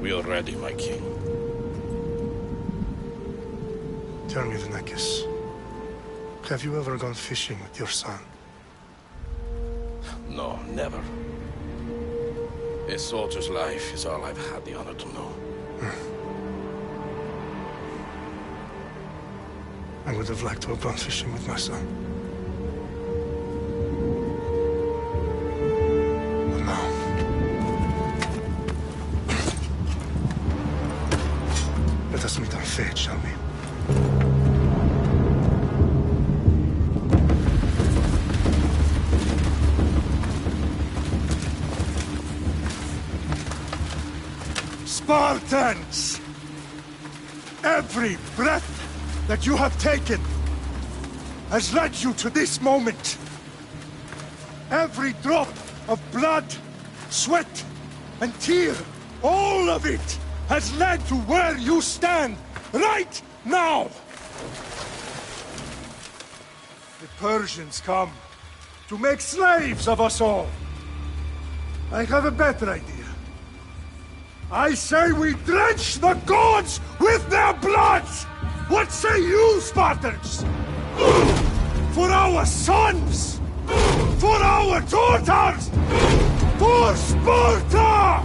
We are ready, my king. Tell me, Leonidas, have you ever gone fishing with your son? No, never. A soldier's life is all I've had the honor to know. I would have liked to have gone fishing with my son. But no. Let us meet our fate, shall we? Spartans! Every breath that you have taken has led you to this moment. Every drop of blood, sweat, and tear, all of it has led to where you stand right now. The Persians come to make slaves of us all. I have a better idea. I say we drench the gods with their blood! What say you, Spartans? For our sons! For our daughters! For Sparta!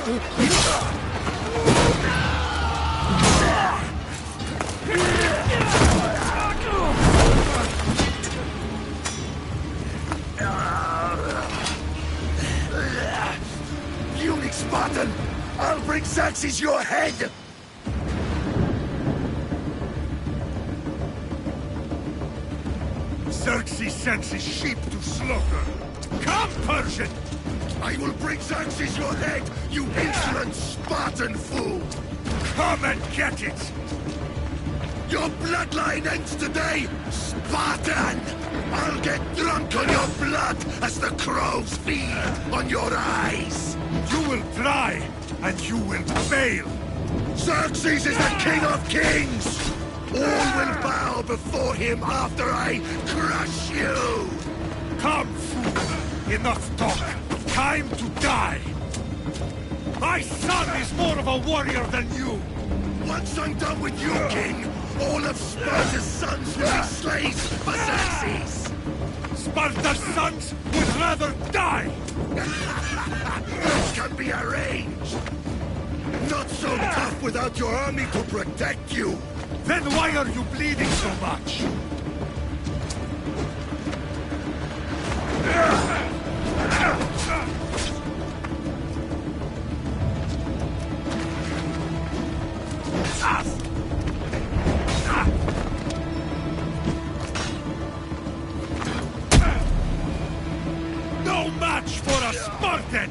Unique Spartan! I'll bring Xerxes your head! Xerxes sends his sheep to slaughter. Come, Persian! I will bring Xerxes your head, you insolent Spartan fool! Come and get it! Your bloodline ends today, Spartan! I'll get drunk on your blood as the crows feed on your eyes! You will try, and you will fail! Xerxes is the king of kings! All will bow before him after I crush you! Come, fool! Enough talk! Time to die! My son is more of a warrior than you! Once I'm done with you, king, all of Sparta's sons will be slaves for Xerxes! Sparta's sons would rather die! This can be arranged! Not so tough without your army to protect you! Then why are you bleeding so much? No match for a Spartan!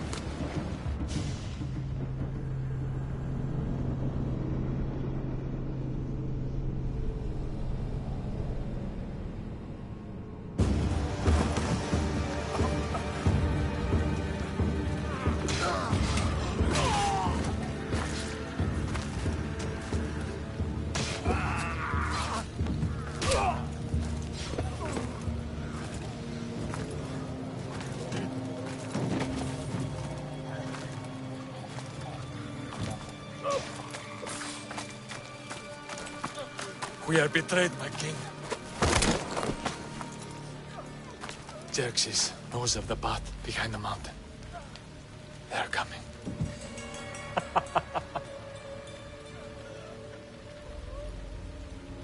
We are betrayed, my king. Xerxes knows of the path behind the mountain. They are coming.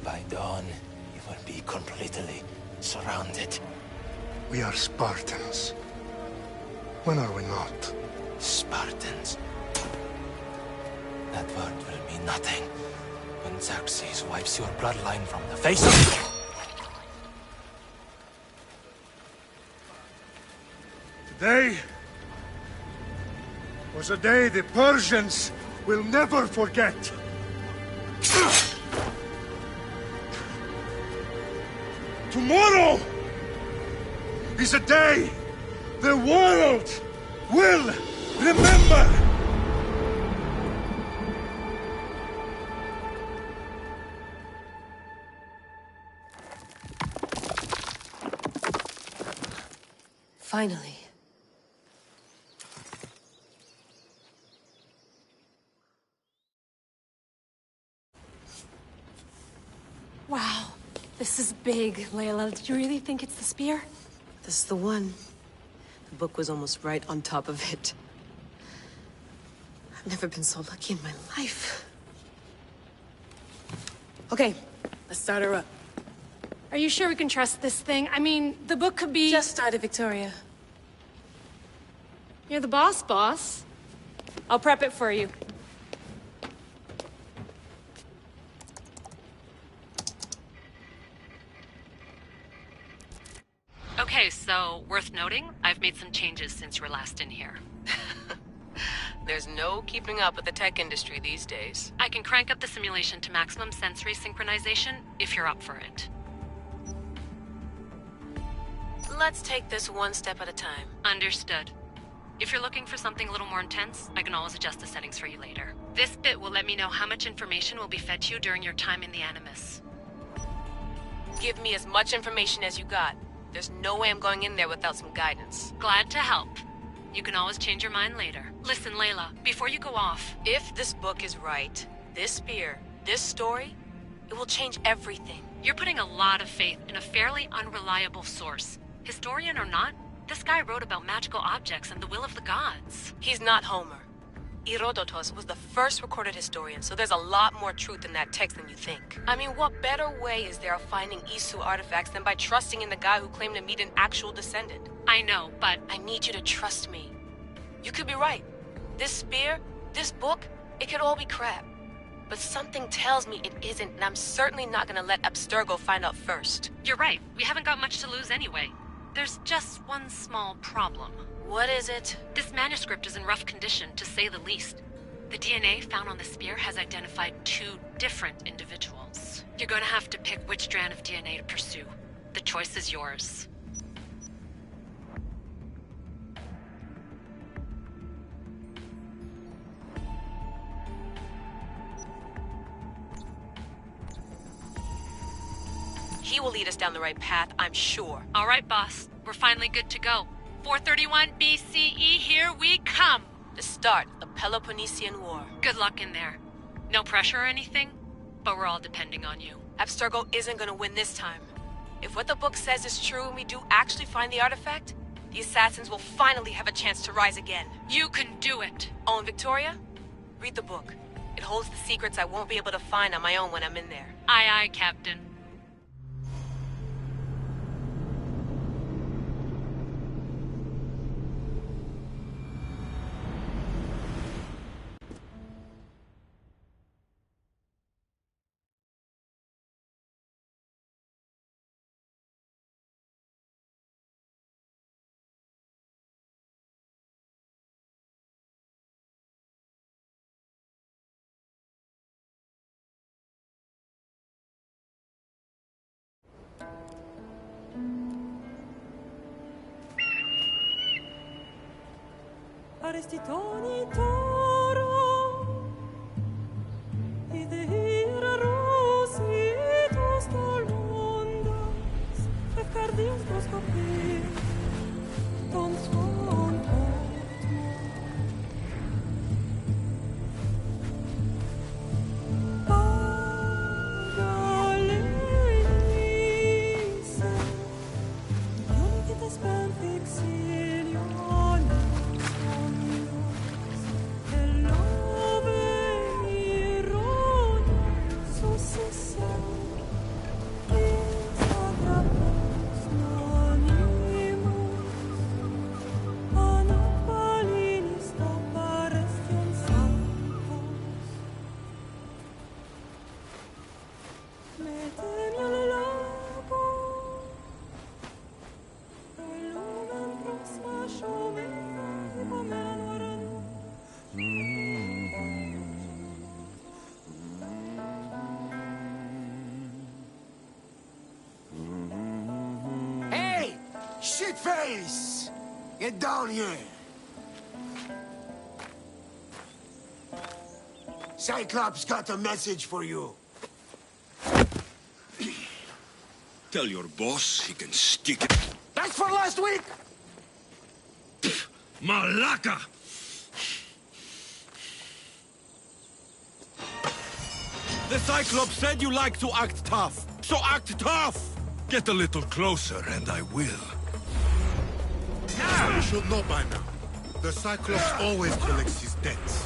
By dawn, you will be completely surrounded. We are Spartans. When are we not? Spartans. That word will mean nothing when Xerxes wipes your bloodline from the face of... Today was a day the Persians will never forget. Tomorrow is a day the world will remember. Finally. Wow, this is big, Layla. Did you really think it's the spear? This is the one. The book was almost right on top of it. I've never been so lucky in my life. Okay, let's start her up. Are you sure we can trust this thing? I mean, the book could be... Just started, Victoria. You're the boss. I'll prep it for you. Okay, so, worth noting, I've made some changes since you were last in here. There's no keeping up with the tech industry these days. I can crank up the simulation to maximum sensory synchronization, if you're up for it. Let's take this one step at a time. Understood. If you're looking for something a little more intense, I can always adjust the settings for you later. This bit will let me know how much information will be fed to you during your time in the Animus. Give me as much information as you got. There's no way I'm going in there without some guidance. Glad to help. You can always change your mind later. Listen, Layla, before you go off... If this book is right, this spear, this story, it will change everything. You're putting a lot of faith in a fairly unreliable source. Historian or not, this guy wrote about magical objects and the will of the gods. He's not Homer. Herodotus was the first recorded historian, so there's a lot more truth in that text than you think. I mean, what better way is there of finding Isu artifacts than by trusting in the guy who claimed to meet an actual descendant? I know, but I need you to trust me. You could be right. This spear, this book, it could all be crap. But something tells me it isn't, and I'm certainly not gonna let Abstergo find out first. you're right. We haven't got much to lose anyway. There's just one small problem. What is it? This manuscript is in rough condition, to say the least. The DNA found on the spear has identified 2 different individuals. You're gonna have to pick which strand of DNA to pursue. The choice is yours. He will lead us down the right path, I'm sure. All right, boss. We're finally good to go. 431 BCE, here we come! The start of the Peloponnesian War. Good luck in there. No pressure or anything, but we're all depending on you. Abstergo isn't gonna win this time. If what the book says is true and we do actually find the artifact, the assassins will finally have a chance to rise again. You can do it! Oh, and Victoria? Read the book. It holds the secrets I won't be able to find on my own when I'm in there. Aye, aye, Captain. Aristitoni toro, idehira rositos tolmondas, fefcardius proscopir, ton son otmo. Pagalenice, ionikitas ben fixilion. Shitface! Get down here! Cyclops got a message for you. Tell your boss he can stick it. That's for last week! Malaka! The Cyclops said you like to act tough, so act tough! Get a little closer and I will. You should know by now. The Cyclops always collects his debts.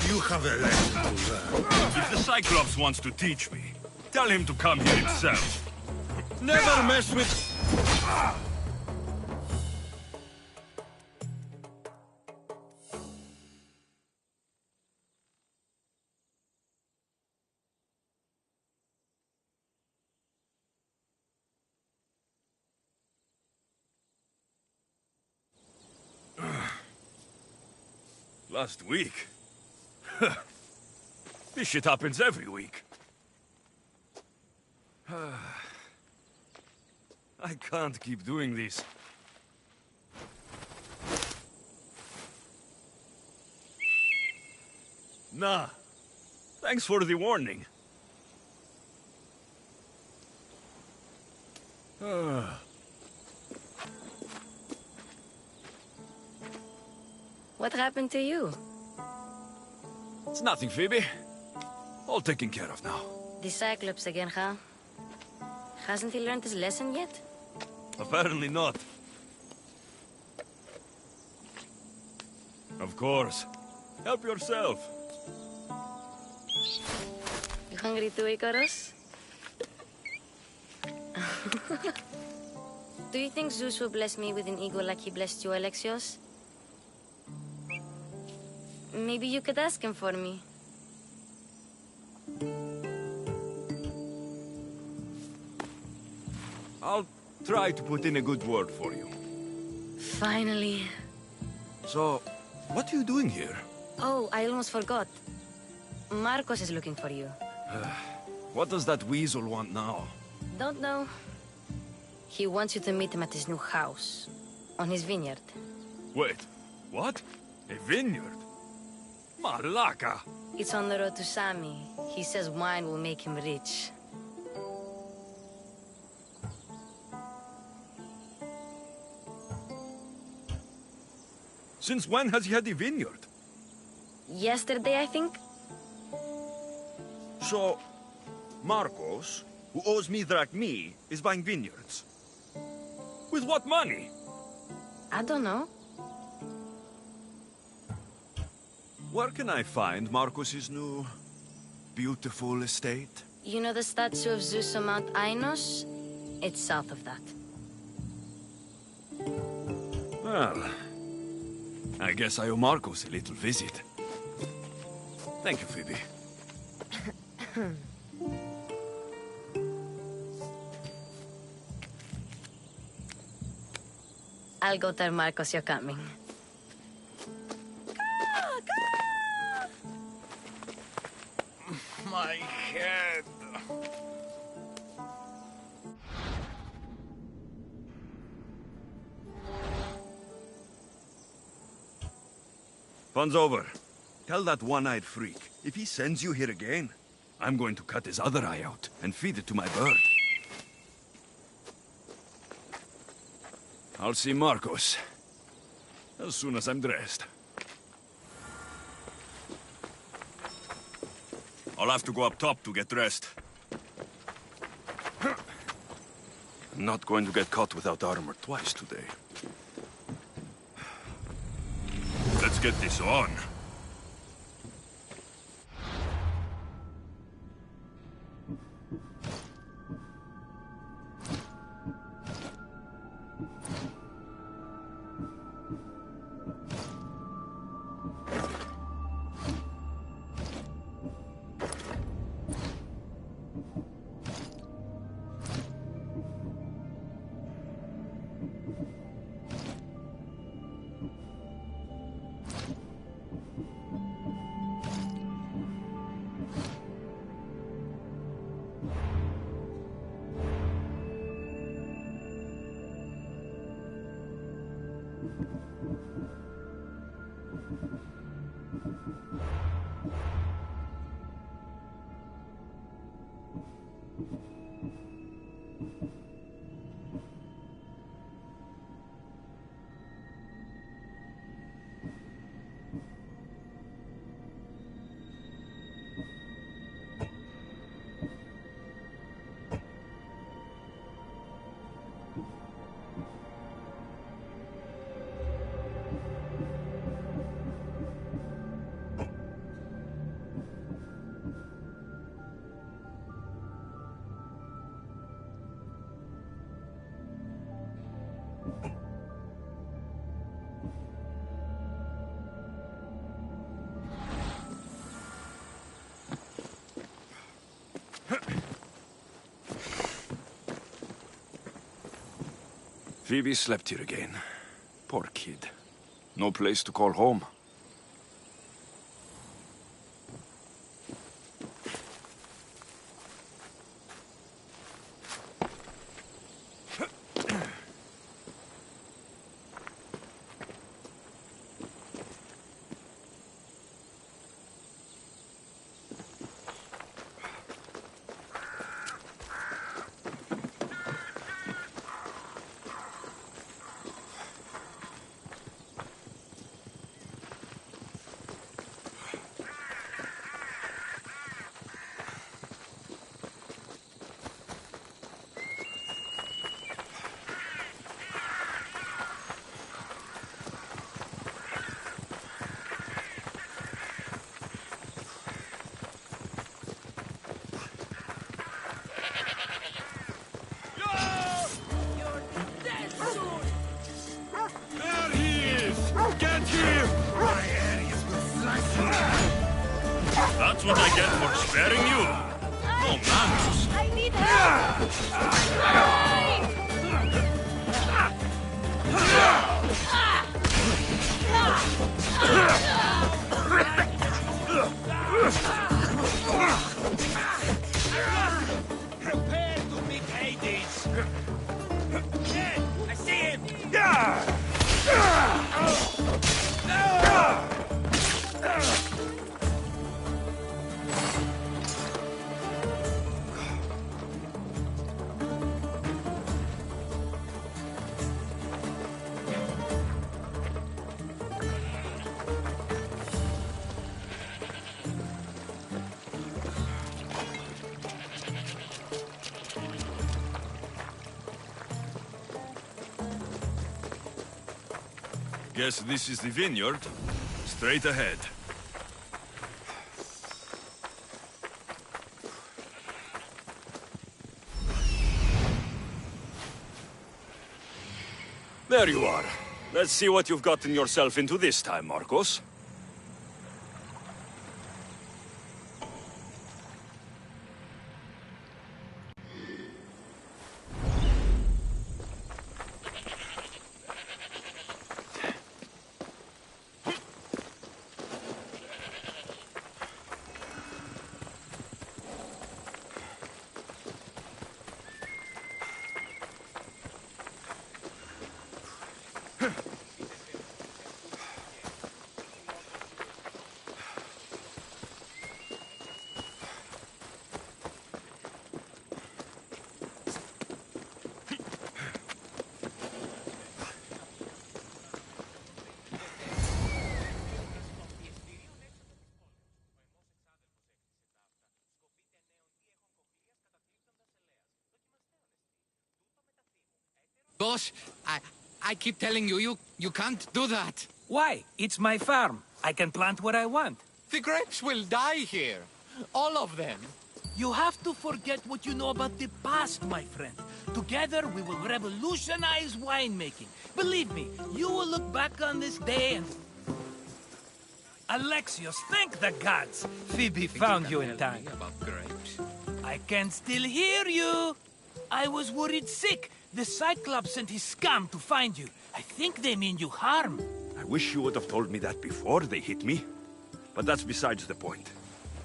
You have a lesson to learn. If the Cyclops wants to teach me, tell him to come here himself. Never mess with... Last week? This shit happens every week. I can't keep doing this. Nah. Thanks for the warning. What happened to you? It's nothing, Phoebe. All taken care of now. The Cyclops again, huh? Hasn't he learned his lesson yet? Apparently not. Of course. Help yourself. You hungry too, Icarus? Do you think Zeus will bless me with an ego like he blessed you, Alexios? Maybe you could ask him for me. I'll try to put in a good word for you. Finally. So, what are you doing here? Oh, I almost forgot. Marcos is looking for you. What does that weasel want now? Don't know. He wants you to meet him at his new house. On his vineyard. Wait, what? A vineyard? Malaka! It's on the road to Sami. He says wine will make him rich. Since when has he had a vineyard? Yesterday, I think? So, Marcos, who owes me drachmi, is buying vineyards. With what money? I don't know. Where can I find Marcos's new, beautiful estate? You know the statue of Zeus on Mount Ainos? It's south of that. Well, I guess I owe Marcos a little visit. Thank you, Phoebe. I'll go tell Marcos you're coming. My head. Fun's over. Tell that one-eyed freak, if he sends you here again, I'm going to cut his other eye out and feed it to my bird. I'll see Marcos as soon as I'm dressed. I'll have to go up top to get dressed. I'm not going to get caught without armor twice today. Let's get this on. Phoebe slept here again. Poor kid. No place to call home. what I get for sparing you? No manners. I need help! Prepare to meet Hades! Yeah, I see him! Guess this is the vineyard. Straight ahead. There you are. Let's see what you've gotten yourself into this time, Marcos. Boss, I keep telling you, you can't do that. Why? It's my farm. I can plant what I want. The grapes will die here. All of them. You have to forget what you know about the past, my friend. Together, we will revolutionize winemaking. Believe me, you will look back on this day and... Alexios, thank the gods! Phoebe found you in time. About grapes. I can still hear you! I was worried sick. The Cyclops sent his scum to find you. I think they mean you harm. I wish you would have told me that before they hit me. But that's besides the point.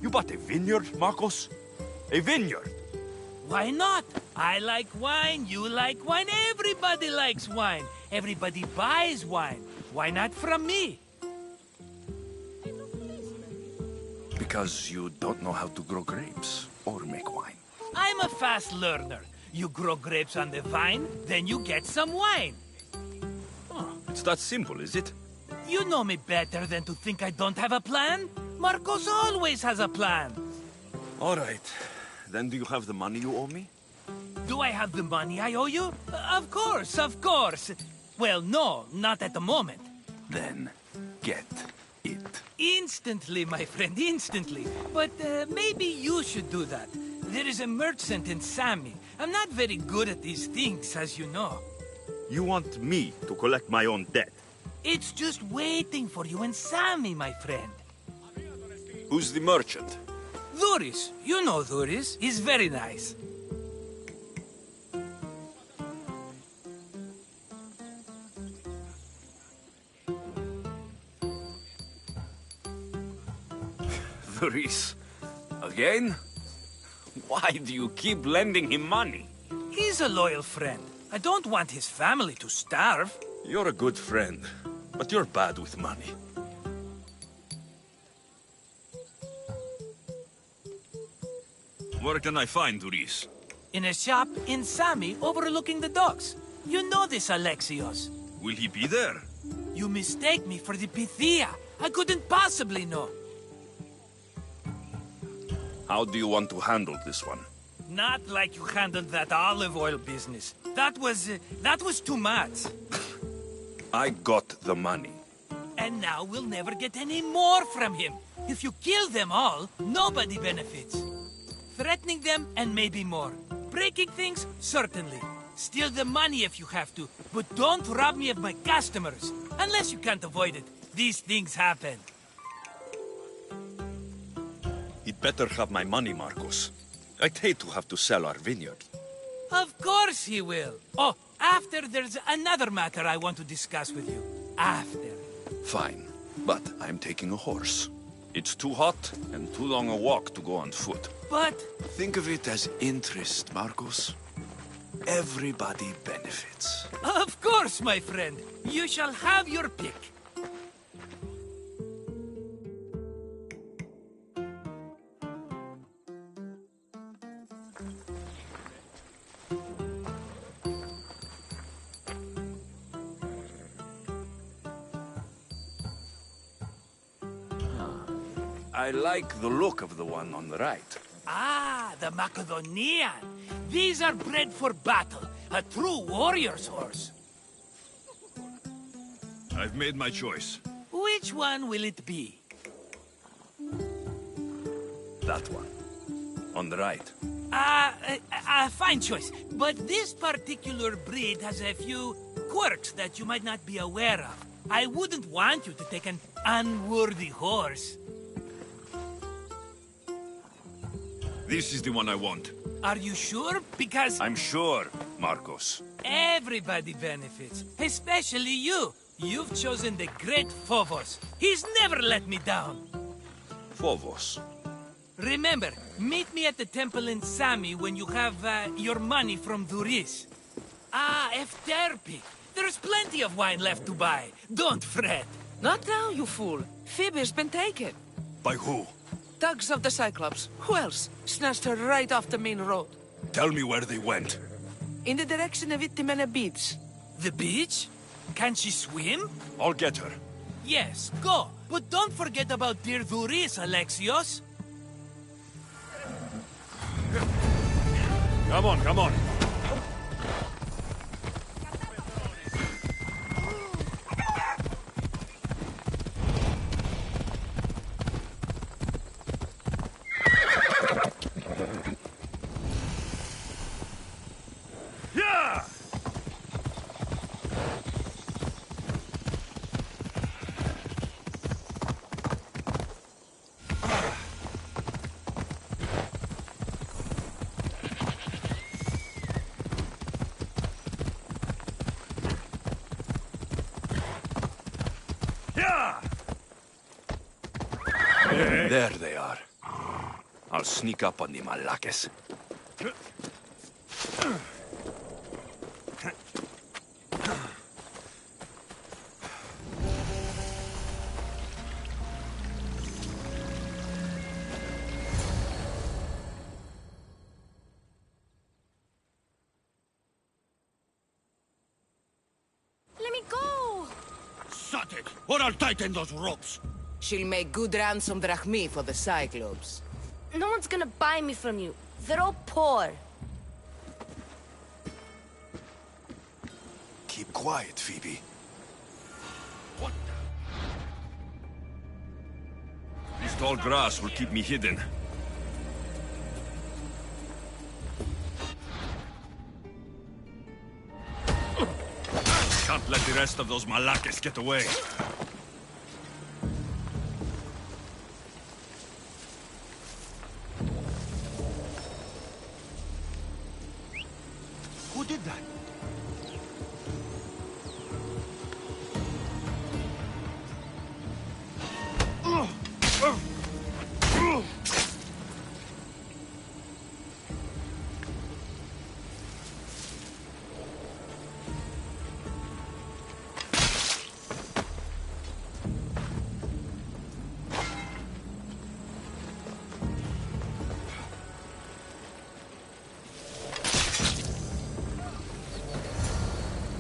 You bought a vineyard, Marcos? A vineyard? Why not? I like wine, you like wine, everybody likes wine. Everybody buys wine. Why not from me? Because you don't know how to grow grapes or make wine. I'm a fast learner. You grow grapes on the vine, then you get some wine. Oh, it's that simple, is it? You know me better than to think I don't have a plan. Marcos always has a plan. All right. Then do you have the money you owe me? Do I have the money I owe you? Of course, of course. Well, no, not at the moment. Then get it. Instantly, my friend, instantly. But maybe you should do that. There is a merchant in Sami. I'm not very good at these things, as you know. You want me to collect my own debt? It's just waiting for you in Sami, my friend. Who's the merchant? Dhuris. You know Dhuris. He's very nice. Dhuris? Again? Why do you keep lending him money? He's a loyal friend. I don't want his family to starve. You're a good friend, but you're bad with money. Where can I find Dhuris? In a shop in Sami overlooking the docks. You know this, Alexios. Will he be there? You mistake me for the Pythia. I couldn't possibly know. How do you want to handle this one? Not like you handled that olive oil business. That was too much. I got the money. And now we'll never get any more from him. If you kill them all, nobody benefits. Threatening them, and maybe more. Breaking things, certainly. Steal the money if you have to, but don't rob me of my customers. Unless you can't avoid it. These things happen. He'd better have my money, Marcos. I'd hate to have to sell our vineyard. Of course he will. Oh, after there's another matter I want to discuss with you. After. Fine, but I'm taking a horse. It's too hot and too long a walk to go on foot. But... Think of it as interest, Marcos. Everybody benefits. Of course, my friend. You shall have your pick. I like the look of the one on the right. Ah, the Macedonian. These are bred for battle. A true warrior's horse. I've made my choice. Which one will it be? That one. On the right. Fine choice. But this particular breed has a few quirks that you might not be aware of. I wouldn't want you to take an unworthy horse. This is the one I want. Are you sure? Because... I'm sure, Marcos. Everybody benefits. Especially you. You've chosen the great Phobos. He's never let me down. Phobos? Remember, meet me at the temple in Sami when you have your money from Duris. Ah, Efterpi. There's plenty of wine left to buy. Don't fret. Not now, you fool. Phoebe's been taken. By who? Thugs of the Cyclops. Who else? Snatched her right off the main road. Tell me where they went. In the direction of Itimena Beach. The beach? Can she swim? I'll get her. Yes, go. But don't forget about dear Duris, Alexios. Come on, come on. There they are. I'll sneak up on the Malakes. Let me go! Shut it, or I'll tighten those ropes. She'll make good ransom drachmi for the Cyclops. No one's gonna buy me from you. They're all poor. Keep quiet, Phoebe. What the... This tall grass will keep me hidden. Can't let the rest of those Malakes get away. Who did that?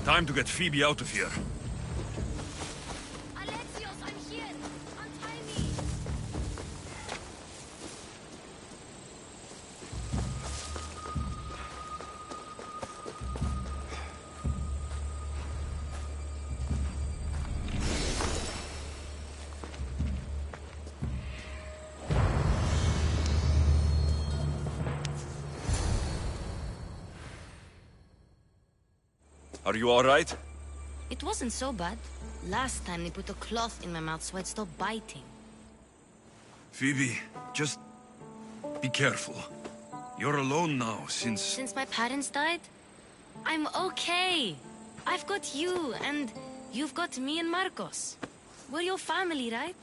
Time to get Phoebe out of here. Alexios, I'm here. Untie me. Are you all right? It wasn't so bad. Last time they put a cloth in my mouth so I'd stop biting. Phoebe, just Be careful. You're alone now, since... Since my parents died? I'm okay. I've got you, and you've got me and Marcos. We're your family, right?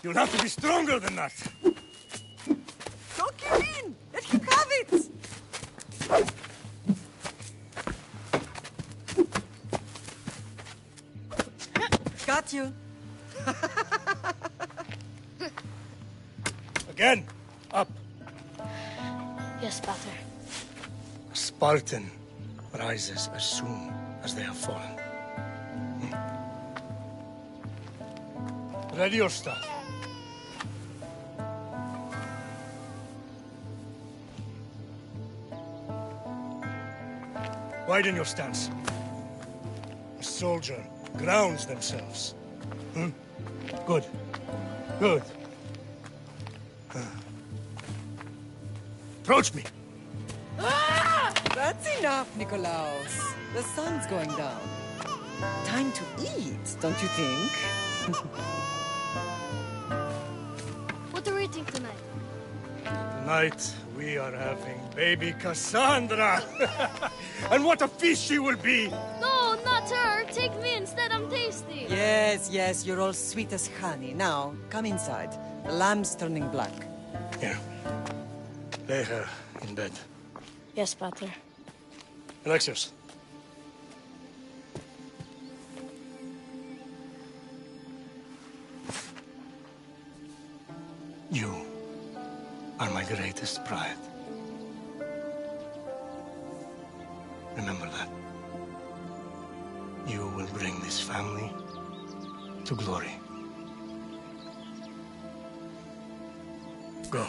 You'll have to be stronger than that. Don't give in! Let him have it! Got you. Again, up. Yes, Pater. A Spartan rises as soon as they have fallen. Ready your staff. Widen your stance. A soldier grounds themselves. Good. Good. Approach me. That's enough, Nikolaos. The sun's going down. Time to eat, don't you think? What are we eating tonight? Tonight, we are having baby Cassandra. And what a feast she will be! No, not her. Take me instead. I'm tasty. Yes, yes, you're all sweet as honey. Now, come inside. The lamb's turning black. Here. Lay her in bed. Yes, Pater. Alexios. You are my greatest pride. Remember that. You will bring this family to glory. Go.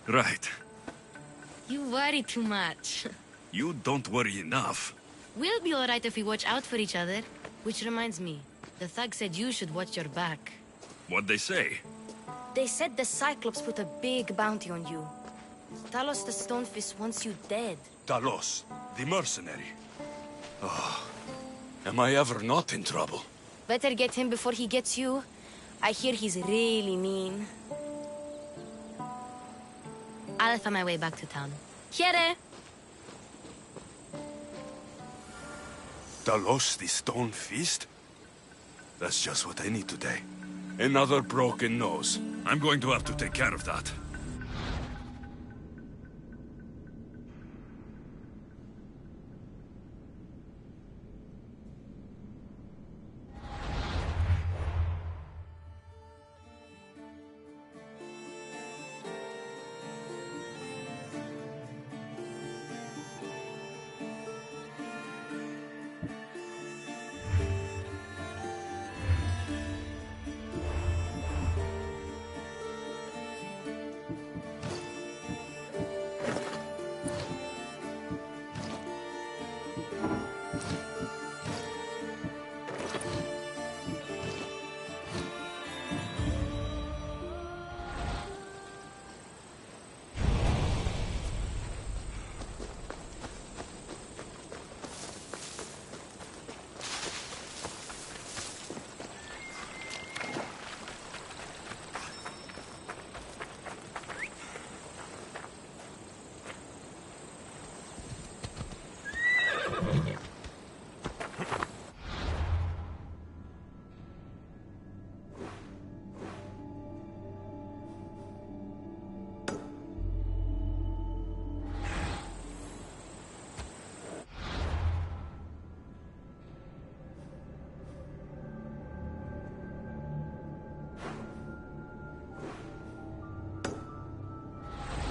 Right. You worry too much. You don't worry enough. We'll be alright if we watch out for each other. Which reminds me, the thug said you should watch your back. What'd they say? They said the Cyclops put a big bounty on you. Talos the Stonefist wants you dead. Talos, the mercenary. Oh, am I ever not in trouble? Better get him before he gets you. I hear he's really mean. I'll find my way back to town. Here! Talos, the stone fist? That's just what I need today. Another broken nose. I'm going to have to take care of that.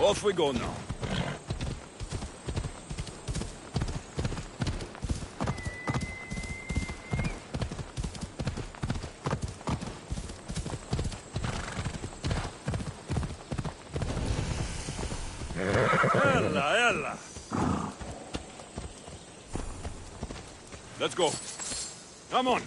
Off we go now. Ella. Let's go. Come on.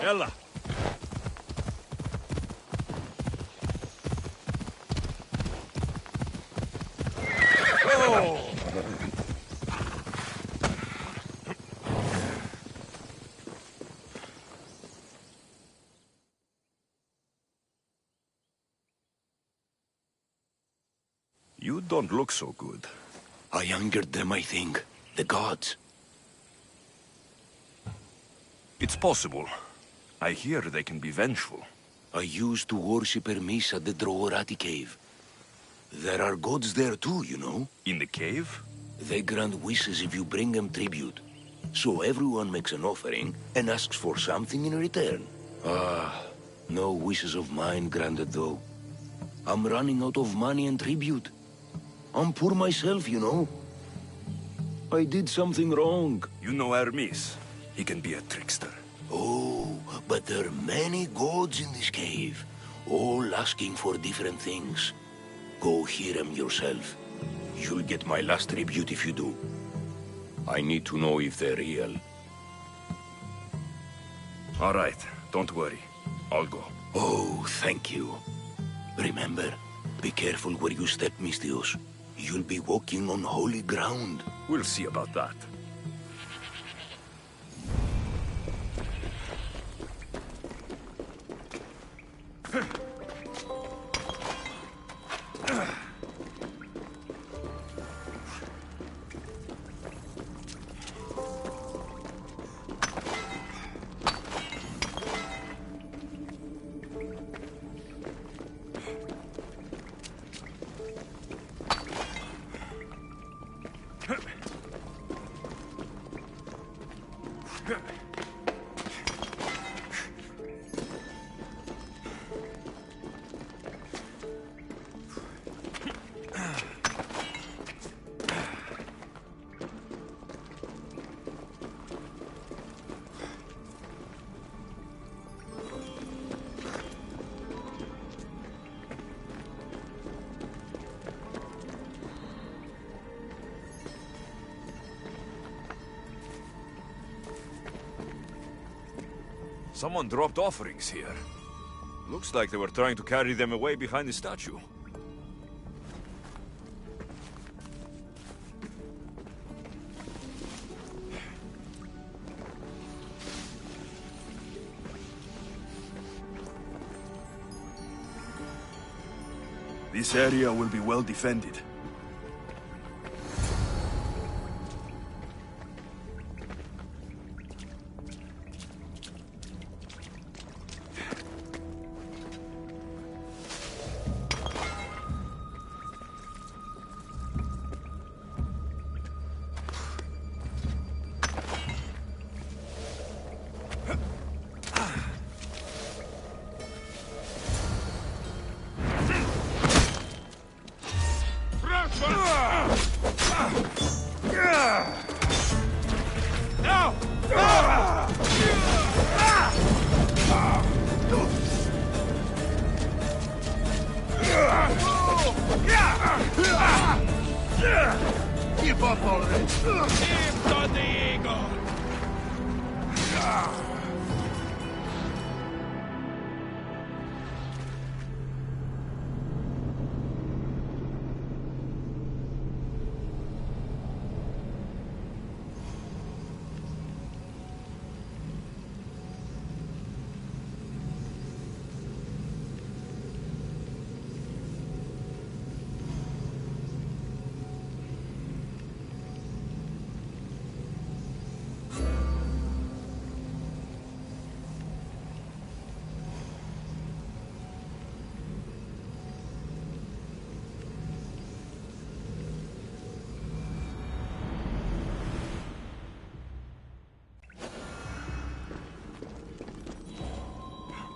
Ella. Oh. You don't look so good. I angered them, I think. The gods. It's possible. I hear they can be vengeful. I used to worship Hermes at the Droorati cave. There are gods there too, you know. In the cave? They grant wishes if you bring them tribute. So everyone makes an offering and asks for something in return. No wishes of mine granted though. I'm running out of money and tribute. I'm poor myself, you know. I did something wrong. You know Hermes. He can be a trickster. Oh, but there are many gods in this cave, all asking for different things. Go hear them yourself. You'll get my last tribute if you do. I need to know if they're real. All right, don't worry. I'll go. Oh, thank you. Remember, be careful where you step, Misthios. You'll be walking on holy ground. We'll see about that. Someone dropped offerings here. Looks like they were trying to carry them away behind the statue. This area will be well defended. Give up already! Keep on the eagle!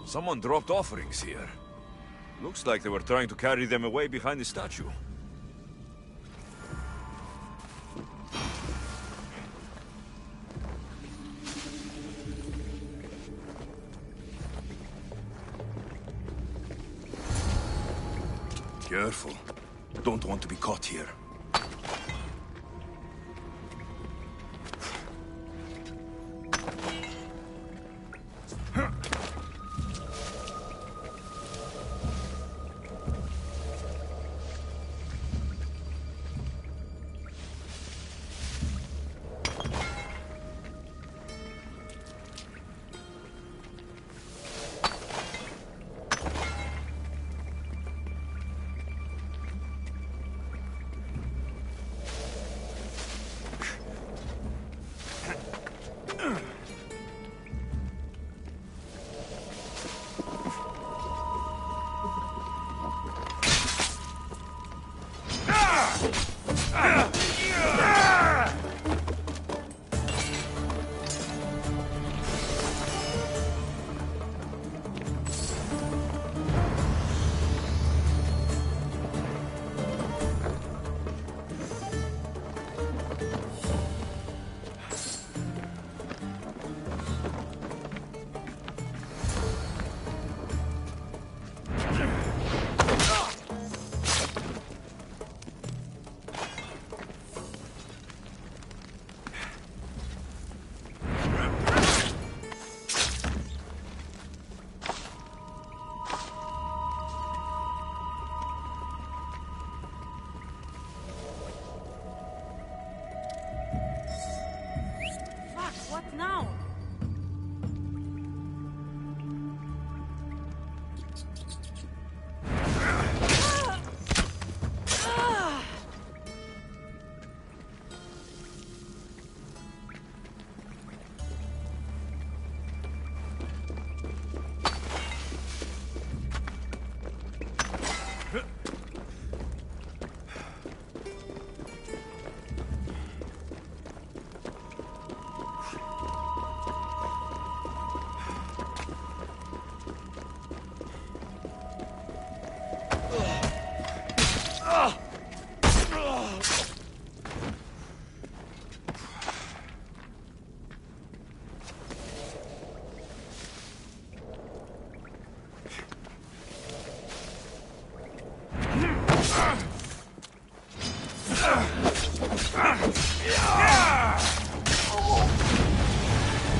Someone dropped offerings here. Looks like they were trying to carry them away behind the statue. Careful. Don't want to be caught here.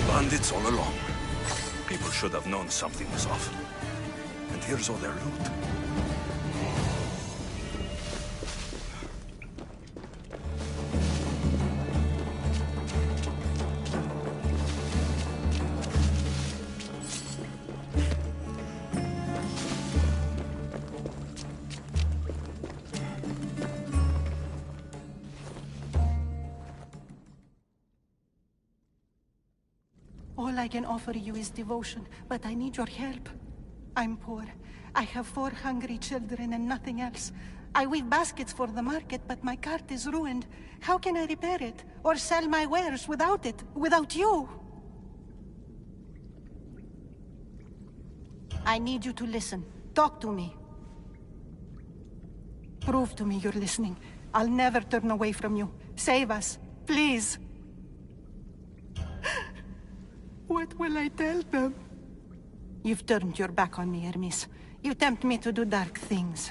Bandits all along. People should have known something was off. And here's all their loot. All I can offer you is devotion, but I need your help. I'm poor. I have 4 hungry children and nothing else. I weave baskets for the market, but my cart is ruined. How can I repair it? Or sell my wares without it? Without you? I need you to listen. Talk to me. Prove to me you're listening. I'll never turn away from you. Save us, please. What will I tell them? You've turned your back on me, Hermes. You tempt me to do dark things.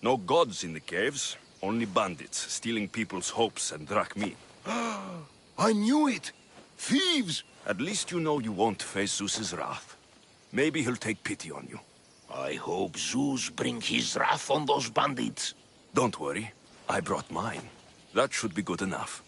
No gods in the caves, only bandits stealing people's hopes and drachmi. I knew it! Thieves! At least you know you won't face Zeus's wrath. Maybe he'll take pity on you. I hope Zeus bring his wrath on those bandits. Don't worry, I brought mine. That should be good enough.